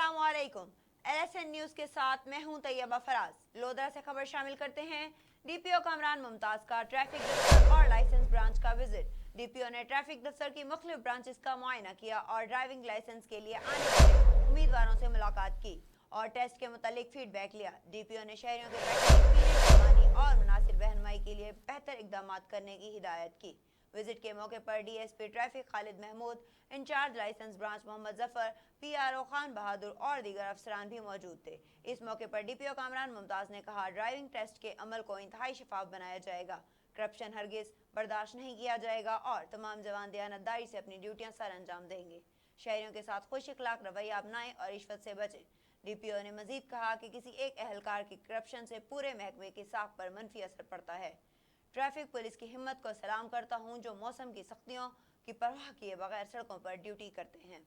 अस्सलामुअलैकुम। LSN news के साथ मैं हूं तैयबा फराज। लोधरा से खबर शामिल करते हैं। डीपीओ कामरान मुमताज का ट्रैफिक दफ्तर और लाइसेंस ब्रांच का विजिट। डीपीओ ने ट्रैफिक दफ्तर की मुख्तलिफ ब्रांचेस का मुआयना किया और ड्राइविंग लाइसेंस के लिए आने वाले उम्मीदवारों से मुलाकात की और टेस्ट के मुतालिक फीडबैक लिया। डीपीओ ने शहरियों के बेहतर एक्सपीरियंस और मुनासिब रहनुमाई के लिए बेहतर इकदाम करने की हिदायत की। विजिट के मौके पर DSP traffic Khalid Mahmood, in charge licence branch Mohammad Zafar, PRO Khan Bahadur और दीगर अफसरान भी मौजूद थे। इस मौके पर डीपीओ कामरान मुमताज ने कहा, ड्राइविंग टेस्ट के अमल को इंतहाई शफाफ बनाया जाएगा, करप्शन हरगिज बर्दाश्त नहीं किया जाएगा और तमाम जवान दयानतदारी से अपनी ड्यूटियां सर अंजाम देंगे। शहरियों के साथ खुश इखलाक रवैया अपनाएं और रिश्वत से बचें। डीपीओ ने मजीद कहा कि किसी एक अहलकार के करप्शन से पूरे महकमे की साख पर मनफी असर पड़ता है। ट्रैफिक पुलिस की हिम्मत को सलाम करता हूं जो मौसम की सख्तियों की परवाह किए बगैर सड़कों पर ड्यूटी करते हैं।